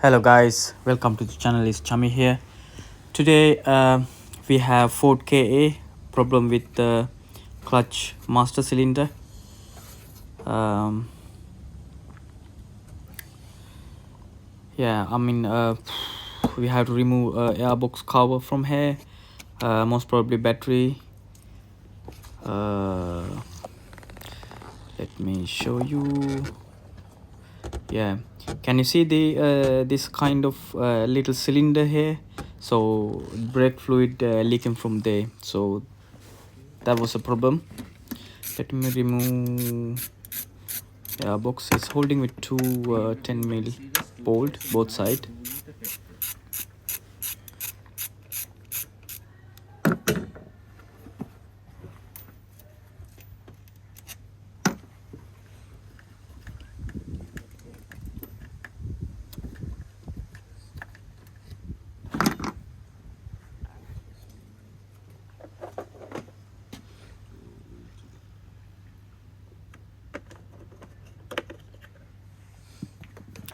Hello guys, welcome to the channel. It's Chami here. Today we have Ford KA problem with the clutch master cylinder. We have to remove airbox cover from here, most probably battery. Let me show you. Yeah, can you see the this kind of little cylinder here? So brake fluid leaking from there, so that was a problem. Let me remove box. Is holding with two 10mm bolt both side.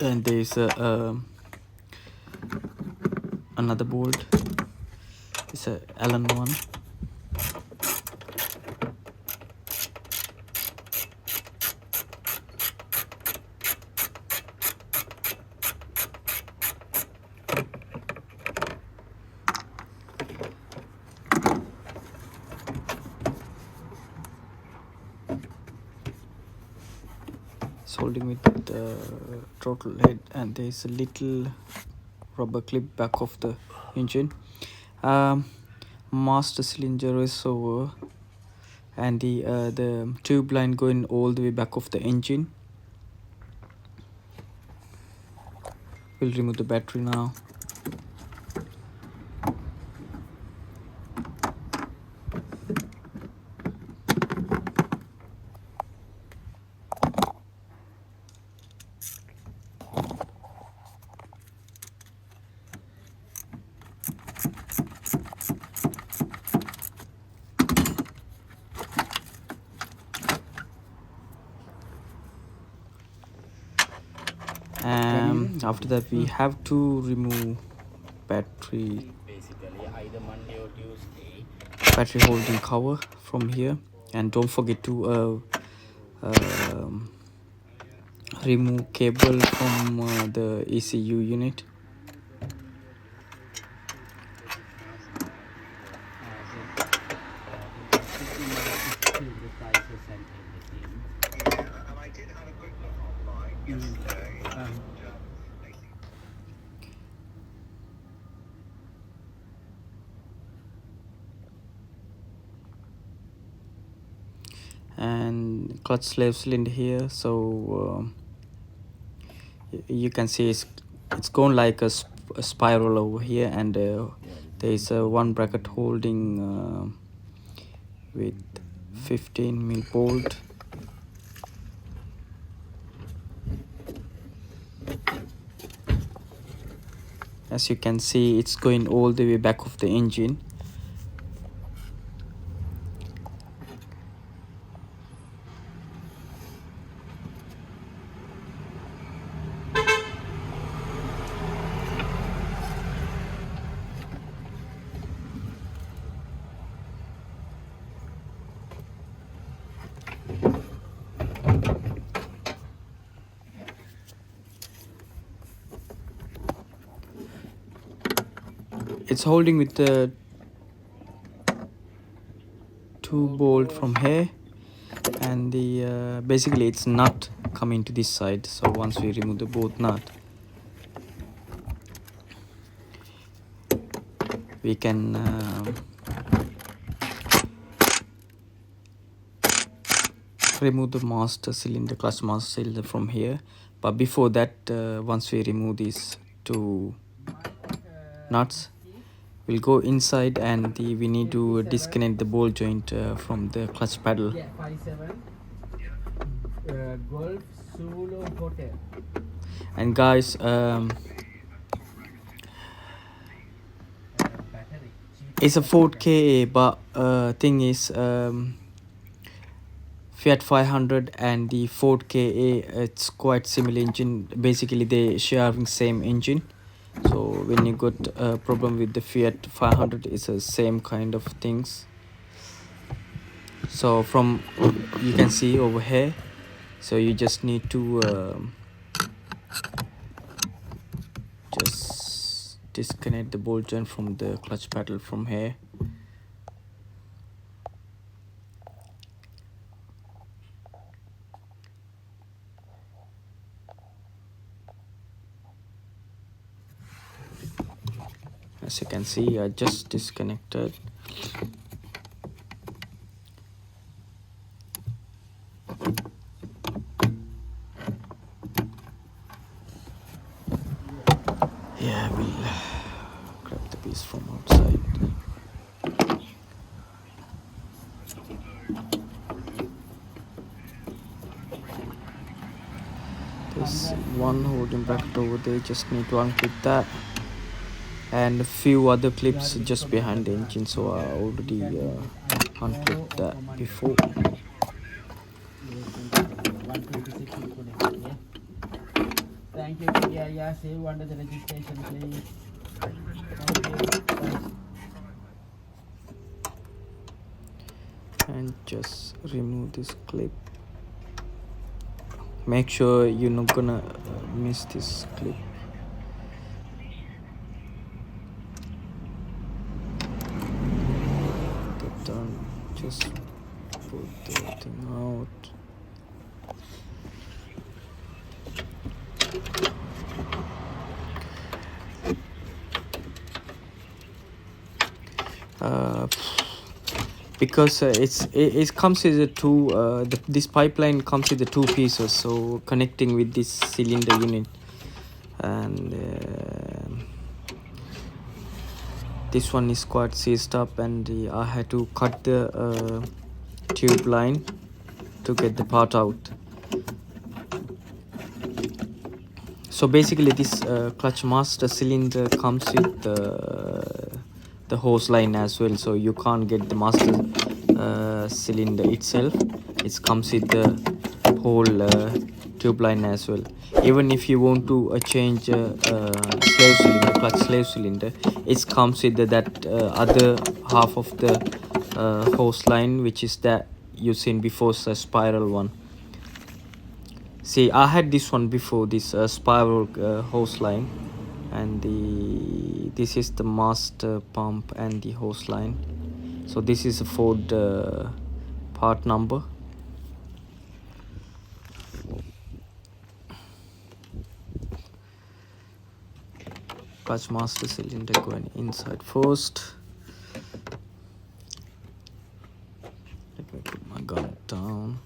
And there's another bolt. It's a Allen one. It's holding with the throttle head, and there's a little rubber clip back of the engine. Master cylinder is over, and the tube line going all the way back of the engine. We'll remove the battery now. After that we have to remove battery holding cover from here, and don't forget to remove cable from the ECU unit. And clutch slave cylinder here, so you can see it's going like a spiral over here, and there is one bracket holding with 15mm bolt. As you can see, it's going all the way back of the engine. It's holding with the two bolt from here, and the basically it's nut coming to this side. So once we remove the both nut, we can remove the master cylinder, clutch master cylinder from here. But before that, once we remove these two nuts, we'll go inside, and we need to disconnect the ball joint from the clutch pedal. Golf Solo Hotel. And guys, it's a Ford KA, but thing is, Fiat 500 and the Ford Ka, it's quite similar engine. Basically they sharing same engine. So when you got a problem with the Fiat 500, it's the same kind of things. So from you can see over here, so you just need to just disconnect the ball joint from the clutch pedal from here. As you can see, I just disconnected. Yeah, we'll grab the piece from outside. There's one holding bracket over there, just need to unclip that, and a few other clips just behind the engine, so I already unclipped that before. 126 yeah. Thank you. Yeah, save under the registration, please. Thank you. And just remove this clip. Make sure you're not gonna miss this clip. Get done. Just put the thing out. Because it comes with the two this pipeline comes with the two pieces, so connecting with this cylinder unit, and this one is quite seized up, and I had to cut the tube line to get the part out. So basically this clutch master cylinder comes with the hose line as well, so you can't get the master cylinder itself. It comes with the whole tube line as well. Even if you want to change slave cylinder, clutch slave cylinder, it comes with that other half of the hose line, which is that you seen before, the spiral one. See, I had this one before, this spiral hose line, and this is the master pump and the hose line. So this is a Ford part number. Clutch master cylinder going inside first. Let me put my gun down.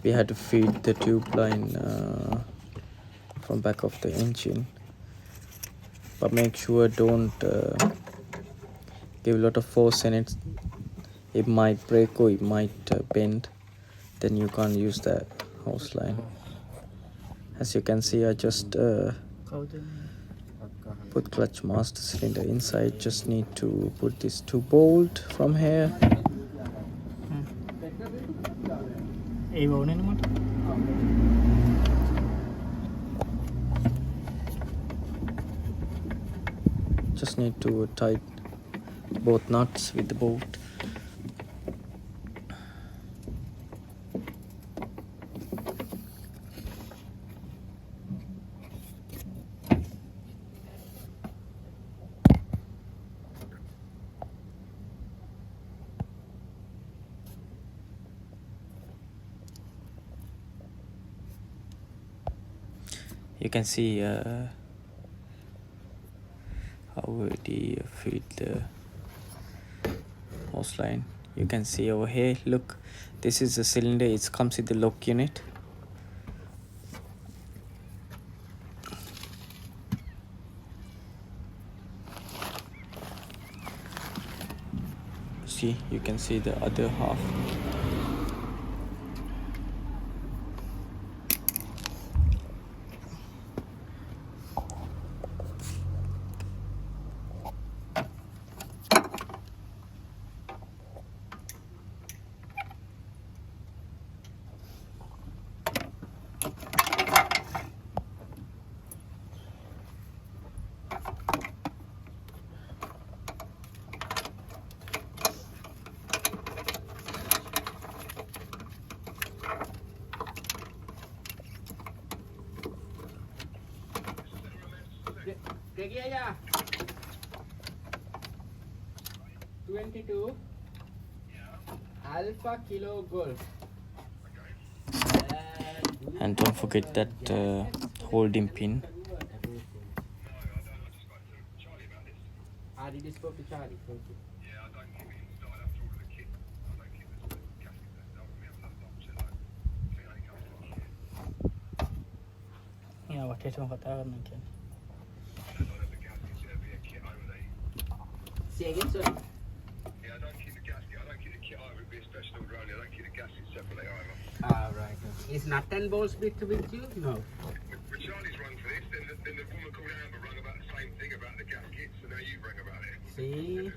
We had to feed the tube line from back of the engine, but make sure don't give a lot of force in it. It might break or it might bend, then you can't use that hose line. As you can see, I just put clutch master cylinder inside. Just need to put this 2 bolt from here. Just need to tighten both nuts with the bolt. You can see how the feed the hose line. You can see over here, look, this is the cylinder. It comes with the lock unit. See, you can see the other half. Yeah. 22 Alpha Kilo Golf. And don't forget that holding pin. Did you spoke to Charlie? Okay. Yeah, what is wrong with that? Say again, sorry. Yeah, I don't keep the gasket. I don't keep the kit either. It'd be a special order only. I don't keep the gasket separately either. Ah, right. Okay. Is nut and bolts bit to with you? No. When Charlie's rung for this, then the woman called Amber rung about the same thing about the gasket, so now you rang about it. See?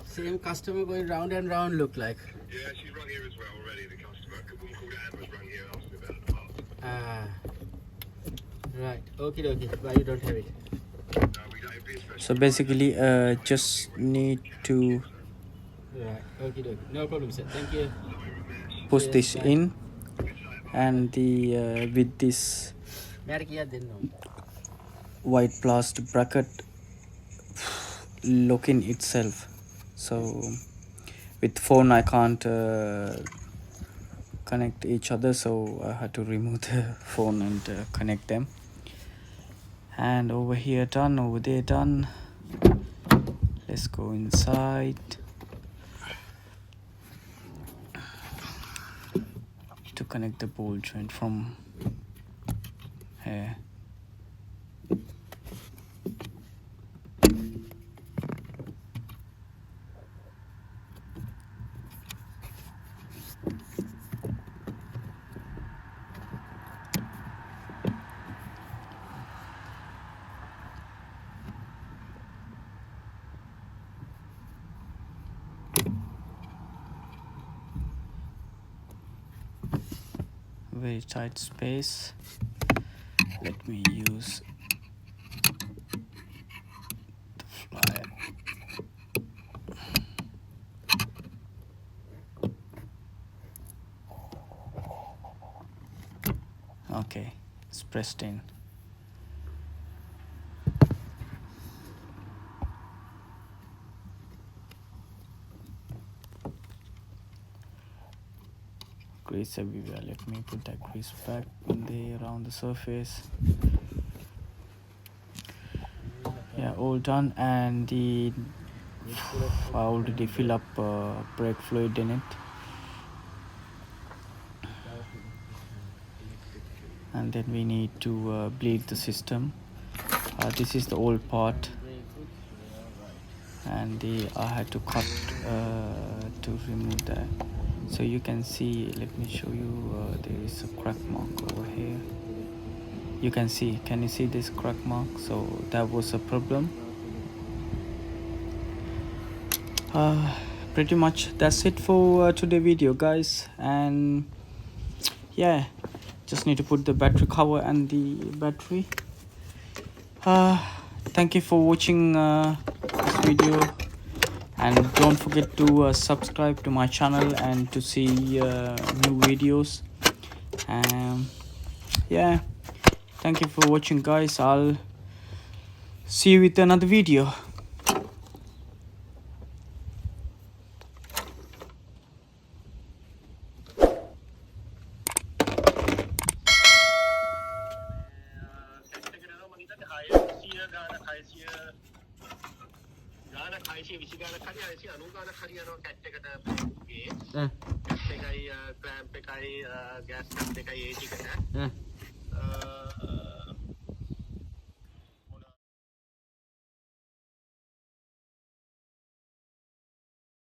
Same customer going round and round look like. Yeah, she's rung here as well already, the customer. A woman called Amber's rung here and asked me about the parts. Ah. Right. Okay, okay. Why you don't have it? No, we don't. It'd be a special So basically just need to Right. Okay, okay. No problem, sir. Thank you. push Yes, this bye. in, and the with this white plastic bracket lock in itself. So with phone I can't connect each other, so I had to remove the phone and connect them. And over here done, over there done. Let's go inside to connect the ball joint from here. Very tight space. Let me use the flyer. Okay, it's pressed in. Grease everywhere. Let me put that grease back in there around the surface. Yeah, all done. And the I already fill up brake fluid in it, and then we need to bleed the system. This is the old part, and I had to cut to remove that. So you can see, let me show you, there is a crack mark over here. You can see, can you see this crack mark? So that was a problem. Pretty much that's it for today's video, guys. And yeah, just need to put the battery cover and the battery. Thank you for watching this video, and don't forget to subscribe to my channel and to see new videos. Yeah, thank you for watching, guys. I'll see you with another video. ගානක් 620 ගානක් හරි 690 ගානක් හරි යනවා කැට් එකට ගේ. ආ කැට් එකයි ක්ලෑම්ප් එකයි ගෑස් කට් එකයි ඒ ටිකට.